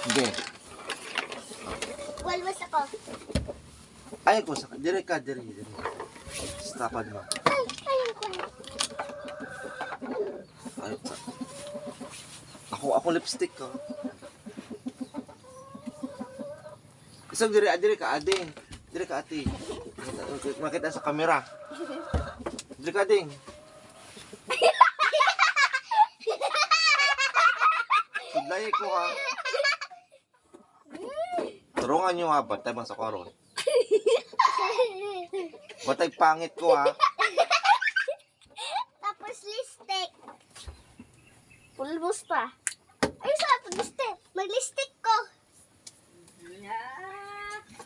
Hindi. Walwas ako. Ay ko sa dire ka dire. Stopad mo. Ay, ayun ko. Ay. Ako lipstick ko. Isang dire ka ading. Dire ka ati. Makita sa kamera. Dire ka ading. Sudlay ko ha. Turungan nyo ha, batay bang sa karon. Batay pangit ko ha. Tapos lipstick. Pulbos pa. Ay, sa lipstick. Mag-lipstick ko.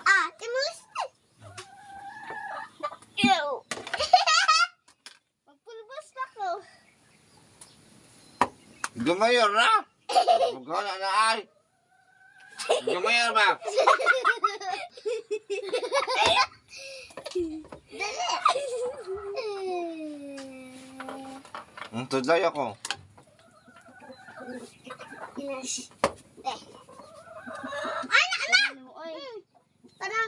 Ah, mo lipstick. Ew. Magpulbos pa ko. Gumayor na. Magkala na ay. Gumayor ba? Dali. Tudlay ako. Yes. Anak! Para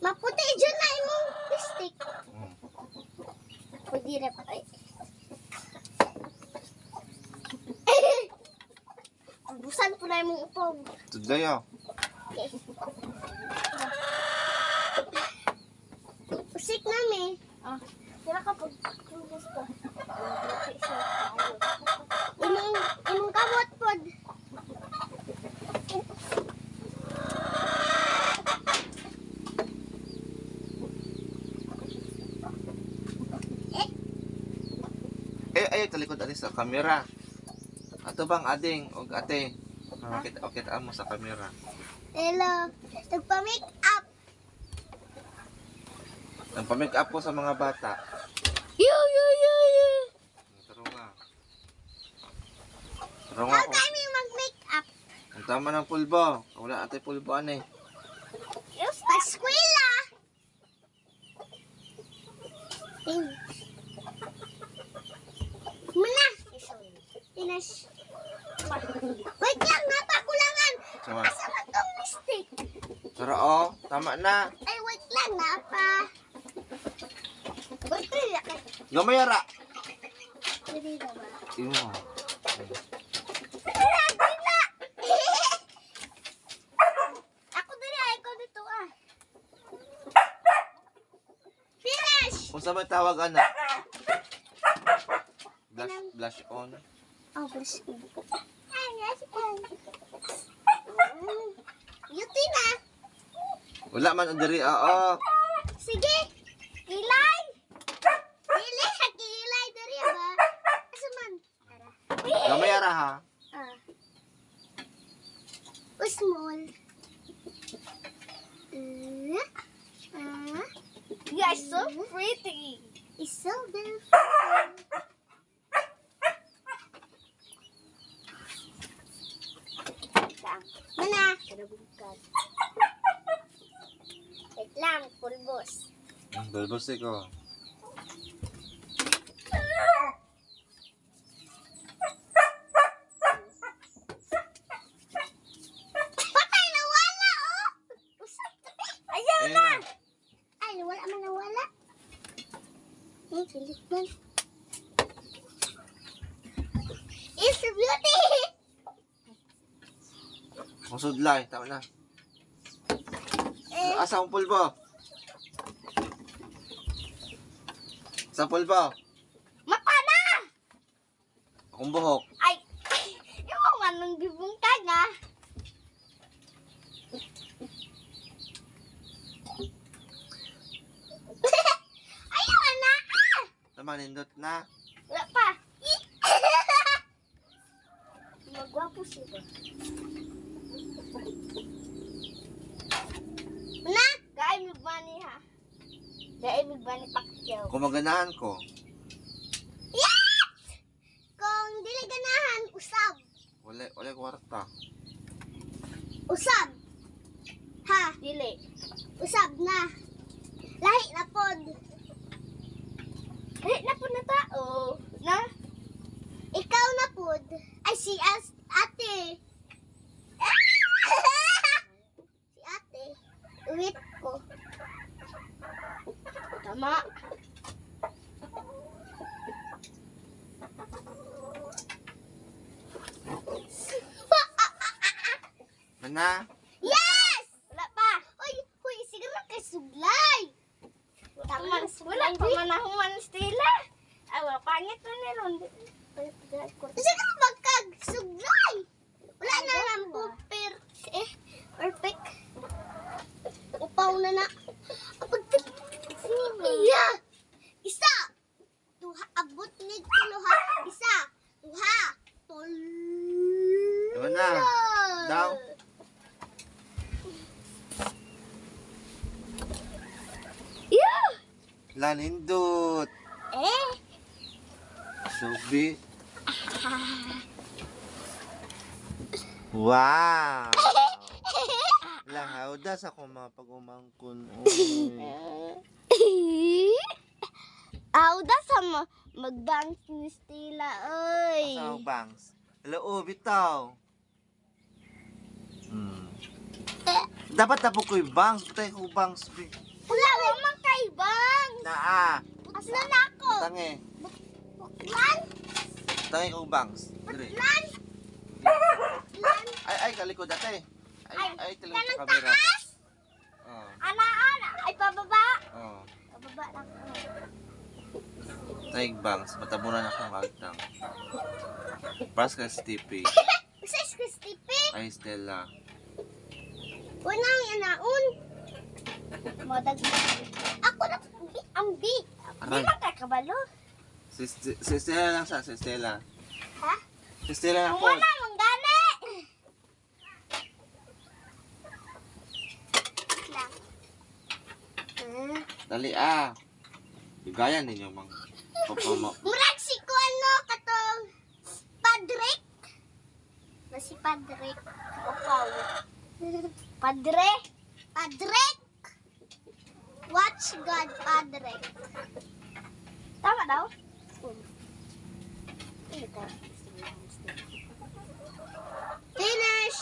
maputi dyan na imong lipstick. Pwede na pa. Busan po na imong upog. Tudlay ako. Okay. Usik namin. Sila ka pag tulbos ko. Imong kamot pod. Ay, talikod ate sa kamera. Ato bang ading o ate? Makita mo sa kamera. Hello. Nagpa-make up. Nagpa-make up ko sa mga bata. Yo. Tarunga. Tarunga How ko. kami mag-make up? Ang tama ng pulbo. Wala ate pulboan eh. Paskwela. Mana? Finish. Wait lang, napakulangan. Sama. Asa man tong lipstick? Pero oh, tama na. Ay, wait lang, napa. Wait lang. Gumayara. Dili na ba? Iyo. Ako dili, ay ko dito ah. Finish! Kung sa may tawag anak. Blush on. Oh, bless you. Ay, yes, beauty na. Wala man ang diri. Oo. Sige. Kilay. Kilay dari ba? Asa man? Gumayara ha. Small. You are so pretty. It's so beautiful. Mana? Wait lang, pulbos. Bulbos ko. Patay, nawala oh! Ayaw Ayun na! na. Ay, wala man nawala. Ay, kilit man. It's a beauty! Kung sudlay, tama na. Asa ang pulbo? Sa pulbo? Mata na! Akong buhok. Ay, yung manong gibong ka nga. Ayaw na! Tama, nindot na. Wala pa. Magwapo siya. Na, kain mo ba ni ha? Kain mo ba ni Pacquiao? Kung maganahan ko. Yes! Kung dili ganahan, usab. Wala kwarta. Usab. Ha? Dili. Usab na. Lahi na pod. Lahi na pod na tao. Na? Ikaw na pod. Ay si ate. Ana? Yes! Wala pa. Uy, siguro kay suglay. Wala pa manahuman Stella. Ay, wala pangit na niron. Siguro magkag suglay. Wala na lang po perfect. Upaw na na. Iya. Isa. Duha abot ni tuluha. Isa. Duha. Diba na? Daw? Yeah. Lanindot. Subi. Wow! Lahaw das ako mga pag-umangkon. Auda sama magbangs ni Stella, oy. Sa bangs. Hello, bitaw. Dapat na po ko'y bangs. Tayo ko bangs. Wala man kay bang. Naa. Aslan na ako. Tangi. Lan, Tangi ko bangs. Dire. lan. Ay, kalikod dati. Ay, talang sa Kanang kamera. taas. Oh. Ana. Ay pababa. Oh. Pababa lang. Taig bangs. Matabunan akong agtang. Pras ka Stippy. Usas Kristipe. Ay, Stella. Unang anaon. Modag. Ako na ang beat. Aray. Di makakabalo. Si Stella lang sa. Si Stella. Ha? Si Stella lang po. Wala mong gani. Lang. Dali Bigayan ninyo mga papama. Murag si ko ano katong Padrik. Na si Padrik. Upaw. Padrik. Watch God Padrik. Tama daw? Finish.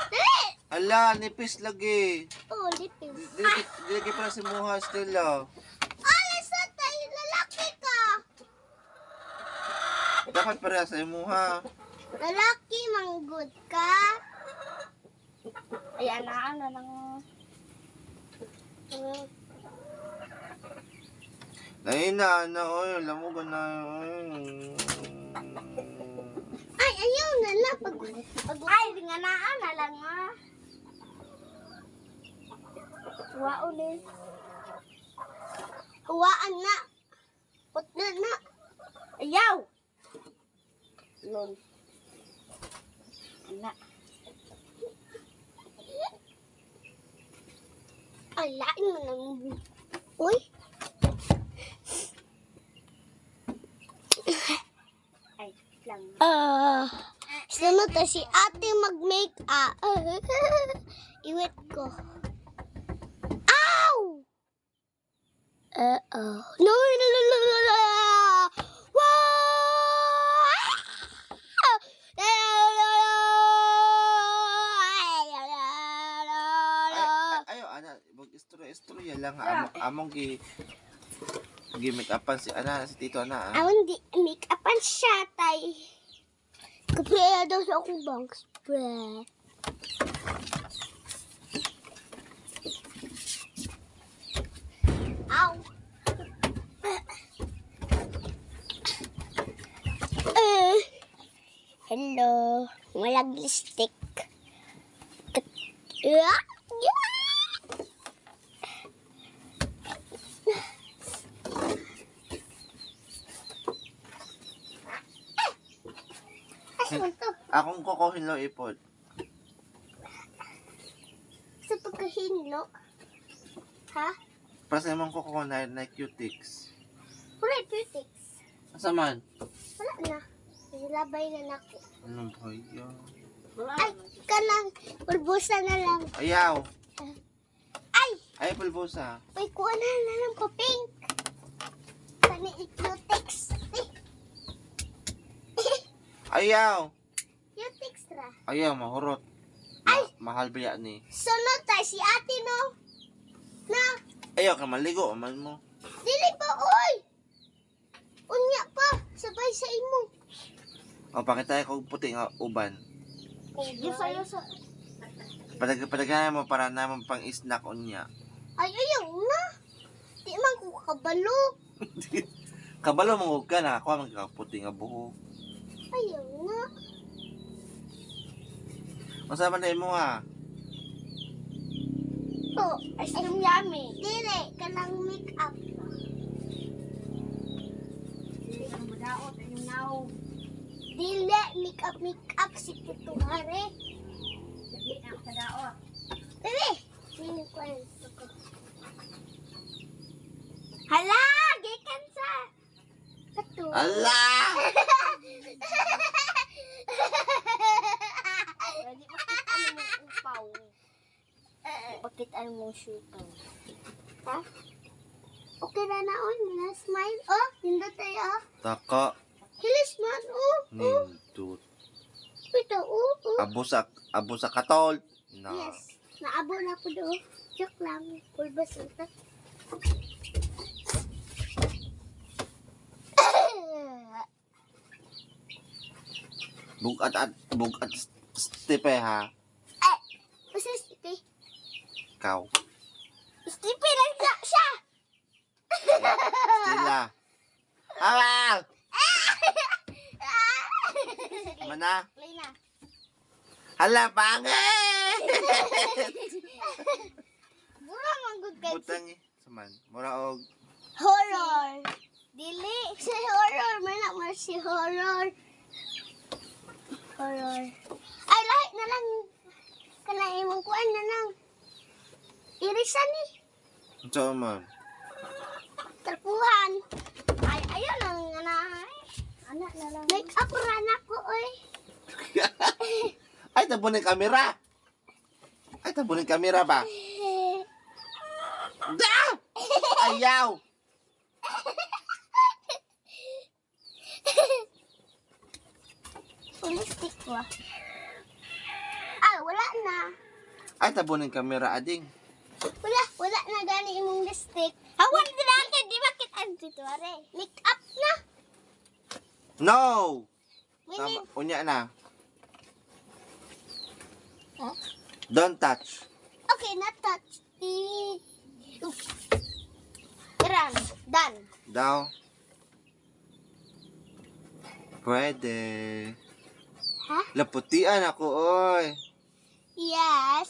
Dali. Ala, nipis lagi. Oh, lipis. Dili pala si Muha, Stella. Alas na tayo, lalaki ka. Dapat pareha sa Muha. Lalaki, manggod ka. Ay, ano nang... Lain na, oy, lamugan na, Ay, ayaw na lang. Ay, ringanaan na lang Wow, ulit. Huwaan na. Put na. Ayaw! Lol. Anak. Ay, lain mo naman. Uy. Ay, lang. Sunod na si ate mag-make up. Iwit ko. Ow! No. Ayo, ana, istorya lang among gi-make upan si si Tito ana. Awan di make upan siya, tay. Kapre daw sa akong bangs. Pre. Ow. Hello. Walang lipstick. Yeah. Akong kokohinlo ipod. Sa pagkahinlo. Ha? Pras naman koko na cutics. Wala critics. Asa man? Wala na. Labay na nako. Ano ba yan? Ay, kanang pulbusa na lang. Ayaw. Ay, Ay, pulbosa. may kuha na lang pa pink. Kani i-cutics. Ayaw. Cutics ra. Ayaw, mahurot. Ay! Mahal ba yan ni? Sunod tayo si ate no. Na, Ayaw ka maligo, aman mo. dili pa, oy! Unya pa, sabay sa imo. O, pakita ko puti nga uban. Yung sa'yo sa... Padaghan mo para naman pang snack on niya. Ay, ayaw na. Di man ko kabalo. Kabalo mong ka na. Ako ang magkakaputi nga buhok. Ayaw na. Masama na mo ha. To, Ice cream yummy. dire, kanang make up. Ang budaot, ang now. Dile, make up si Tutuhare. Dili ang kadaot. Dire. Dili ko ang tukot. Hala! Gikan sa! Kato. Allah! Pwede bakit ano mong upaw? Bakit ano mong shootaw? Ha? Okay na naon, na smile. Oh, hindi tayo. Taka. Hilis man, oh. Nindut. Ito, oh, oh. Abo sa katol. Na. Yes. Naabo na ko doon. Joke lang. Pulbas ito. Bugat stipe ha. Basta sipi. Ikaw. Sipi lang siya. Stella. Ah! Mana? Play na. Hala, pangit! Mura man good guys. Butang eh. Saman. Mura og. Horror. Dili. Si horror. May na mo si horror. Horror. Ay, lahat na lang. Kalahin mong kuan na lang. Irisan ni. So man. Tarpuhan. Ay, ayun lang nga na. Anak na lang. Make up rana ko, oy. Ay, tabunin kamera. Ay, tabunin kamera ba? Da! Ayaw! Lipstick ko. Ah, wala na. Ay, tabunin kamera, ading. Wala na gani imong lipstick. Hawan din natin, di bakit dito are. Make up na. No! We Tama, need... unya na. Huh? Don't touch. Okay, not touch. Iran, done. Daw. Pwede. Ha? Laputian ako, oy. Yes.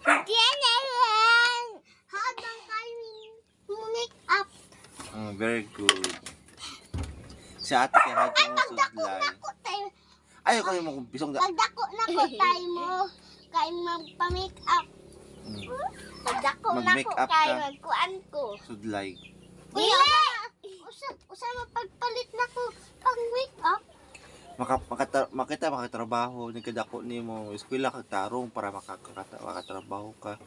Diyan na lang. Habang kayo make up. Very good. Si ate kaya hati mo Pagdako sudlay. na ko tayo. Ayaw ko yung mga pisong da. Pagdako na ko tayo mo. Kayo magpa-make up. Pagdako na Mag-make ko up kay ka. magkuan ko. Sudlay. Dili. Usa mapagpalit na ko pang make up. Makatrabaho ni kadako nimo eskwela kag tarong para makatrabaho ka.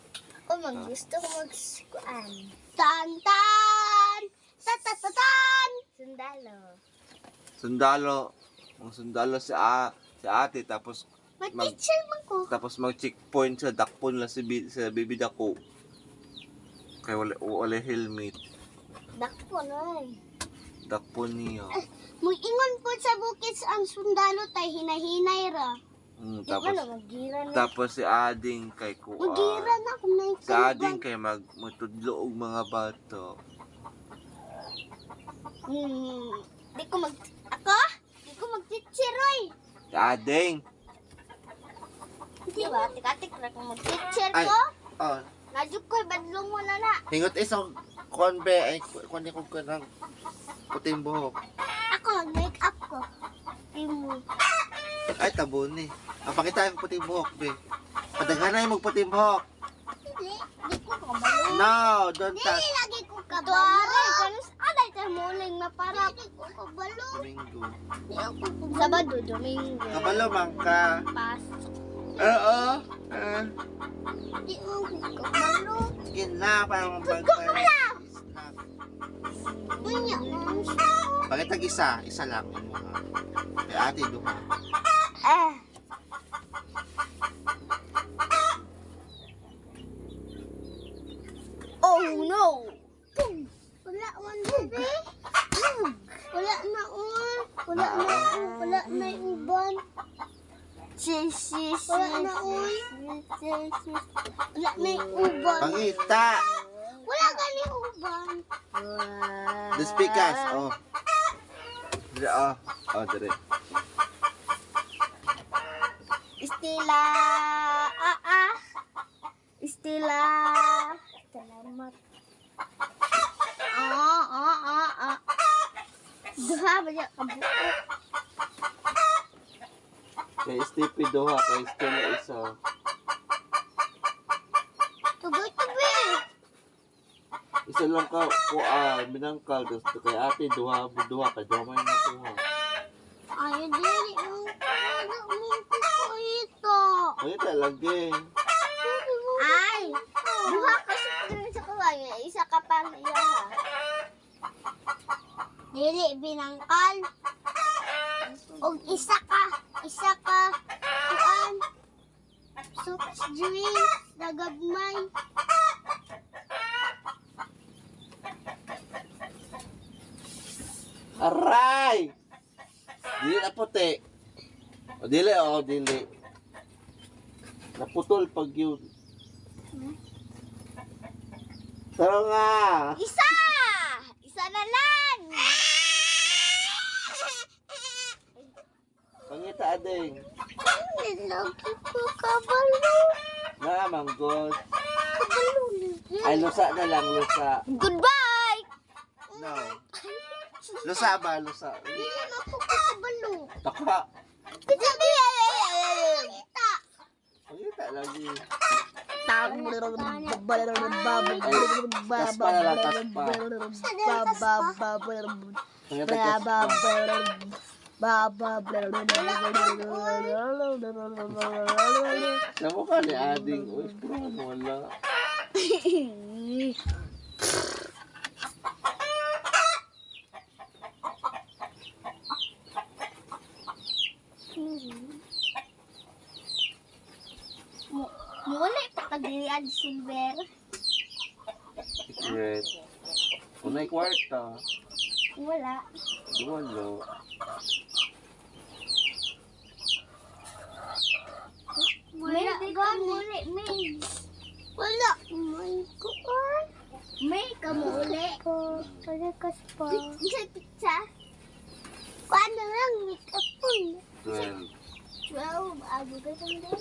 O gusto ko magkuan. Tan-tan! Tatatan! Sundalo. Sundalo. Ang sundalo sa ate tapos Mag-teacher man ko. tapos mag-checkpoint sa dakpon la sa bibid ako. Kay wala helmet. Dakpo na eh. Dakpon niya. Mag-ingon po sa bukid ang sundalo tay hinahinay ra. Di Tapos ba na magira na. tapos si ading kay kuan. Magira na kung Si ading kay magtudlo og mga bato. Di ko mag-teacher oy. Si ading. Di ba? Tikatik na kung Teacher Ay. ko. Oh, Najuk ko'y badlong mo na na. hingot isang konbe ay kuan ko kanang puting buhok. Ako mag-make up ko. Imo. Ay tabon ni. Ang pakita ang puting buhok be. Padaghanay mo puting buhok. Di ko kabalo. No, don't Di touch. lagi ko kabalo. Kanus aday ka muling na para. Di ko kabalo. Domingo. Di ako kabalo. Sabado, Domingo. Kabalo man ka. Pas. Oo. Di ako kabalo. Skin na para mabag. Unya man. Pakita isa lang. Kay ate duha. Oh no! Wala man bebe. Wala na on. Wala na yung uban. Wala na, uy. Wala na yung uban. Pangita. Wala ka ni uban. Despikas. Oh. Dire, oh. Oh, dire. Istila. Istila. Salamat. Duha ba niya kabuo? Kay Stippy duha, kay Stella isa. Tuboy-tubi. Isa lang ka minangkal. Tapos kay ate duha kay duha may nakuha. Ayaw dili. Ano ko ito? Pangita lagi. Ay! Duha ka sa kuwang. Isa ka pang iya. Dili binangkal. Og isa ka kuan. Soft drinks nagagmay. Aray! Dili na puti. O dili, dili. Naputol pag yun. Tara nga! Isa! Isa na lang! Pangita ading. Nilagi ko kabalo. Manggod. Kabalo na. Ay, lusa na lang, lusa. Goodbye! No. Lusa ba, lusa? Dili na po ko kabalo. Takpa. Kita. Pangita lagi. Kaspa na lang, kaspa. Pangita kaspa. Namukha ni ading. Uy, pero wala. Muli pa kadilian silver. Secret. Unay kwarta. Wala. Wala. May di ka muli, may. Wala. May kuan. May ka muli. Wala kaspa. Isa pizza. Kuan na lang make up po. 12. 12. Ako ka sandal.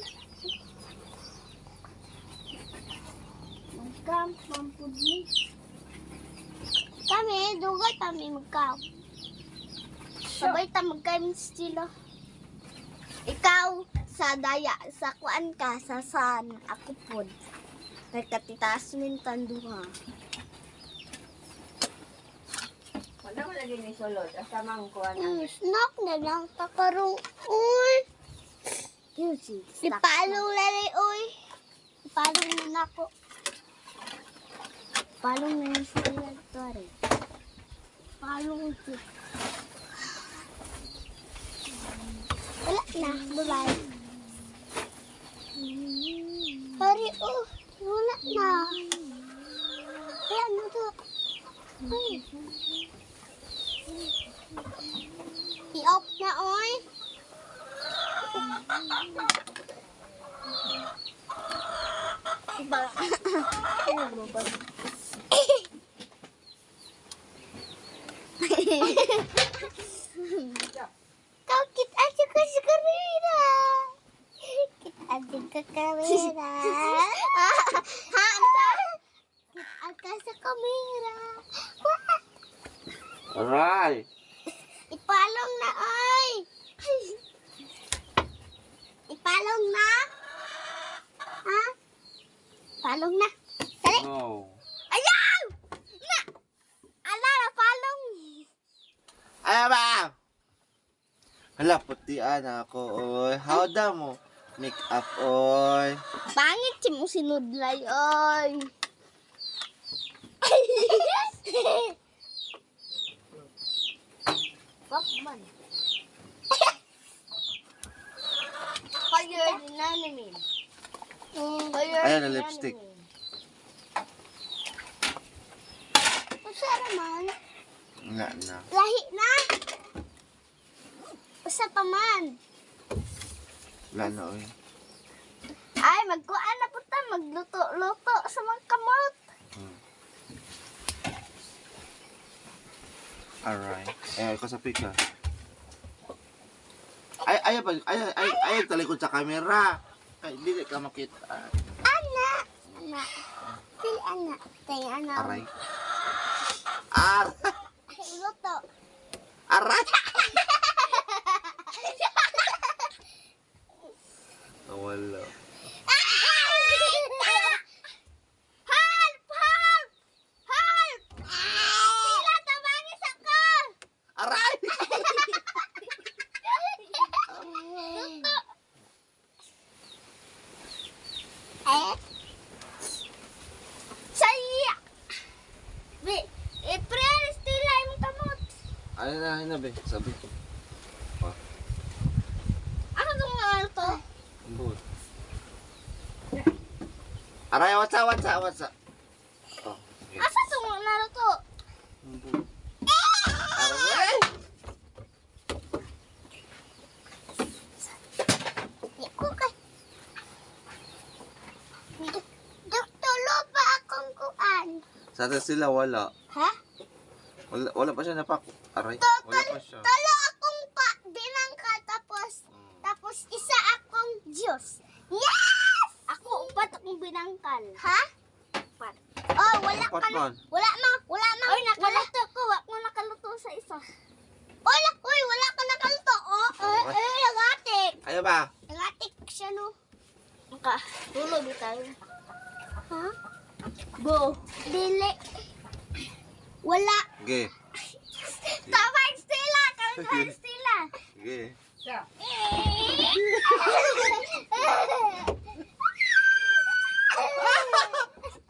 Magkam, mampud ni. Kami, dugay kami magkap. Sabay ta magkain sila. Ikaw, sa daya, sa kuan ka, sa san, ako pod. Nagkatitaas min tanduha. Wala mo lagi ni sulod. Asa mang kuha na. Snack na lang takarong. Uy. Yusi. Ipalong lari, uy. Ipalong na nako. Palong na yung sila to rin. Palong ito. Wala na. Bye-bye. Sorry, oh. Wala na. Wala na to. Ay. I-off na, oy. Iba. Kau kit aja ke kamera. Kit aja ke kamera. Ha, anta? Kit aja sa kamera. Aray! Ipalong na, oy. Ipalong na. Ha? Palong na. Dali. No. Ayaw! Na! Ala, na palong. Ay, ba? Hala, putian ako, oy. Howda mo? Make up, oy. Pangit si mo sinudlay, oy. Wak man. Kaya din na namin. Ayan na lipstick. Usa naman. Nga na. Lahi na. Usa pa man. Wala na, oy. Ay, magkuan na po ta, magluto-luto sa mga kamot. Alright. Eh, kasapi ka. Ay, talikod sa camera. Ay, hindi ka makita. Ana. Pili ana. Tayo ana. Aray. Luto. Aray! Nawala. Help! Help! Help! Sila, tabangis ako! Aray! Luto. Saya! April, stila yung kamot. Ayun na, be. Sabi ko. Ano itong mga to? Ambot. Aray, what's up? Oh, okay. Asa itong mga to? Ambot. Aray! Iko kay. Doktor, pa akong kuan. Sa atin sila, wala. Ha? Wala pa siya napak. Aray, wala pa siya. Talo akong binangka tapos isa akong Diyos. Yes! Ako upat akong binangkal. Ha? Upat. Oh, wala Upat ka na. man. Wala ma. Oy, nakaluto ko. Wala ko nakaluto sa isa. Oy, wala ka nakaluto. Oh, nagatik. Ayaw ba? Nagatik siya no. Maka, tulo bitaw. Ha? Bo. Dili. Wala. Okay. Kamay stila. Kamay stila. Okay. Siya.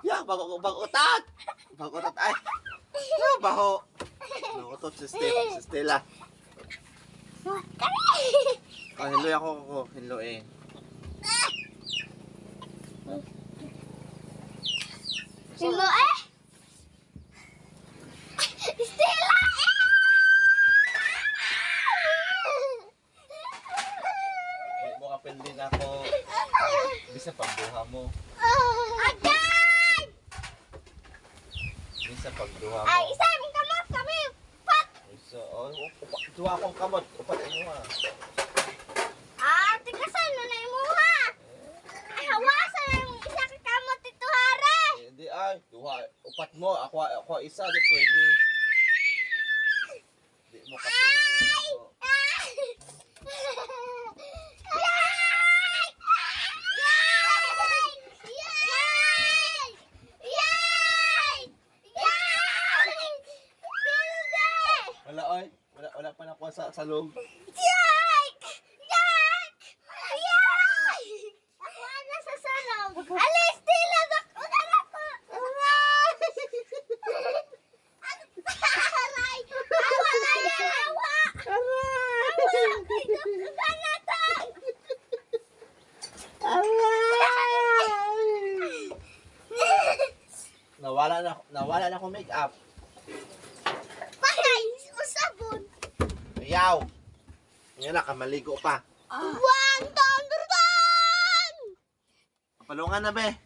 Ya, bago-utat. Bago-utat ay. Ya, baho. Bago-utot si Stella. Oh, hello ako. Hello eh. Sino eh? Stila Hindi mo kapindin ako. Bisa pagduha mo. Agay! Bisa pagduha mo. Ay, isa yung kamot kami. Pat! So, duha akong kamot. Upat mo ha. Tikasan mo na yung muha. Ay, hawasan na yung isa ka kamot ito, hare. Hindi ay. Duha. Upat mo. Ako isa. Di pwede. Hindi mo kapindin ako. Wala ay. Wala pa nakuha sa loob. Alis, tila, una na ko. Aray! Awa na yan, awa! Nawala na akong make-up. Patay, usabon. Ayaw. Ngayon na, kamaligo pa. One, down, down! Palungan na be.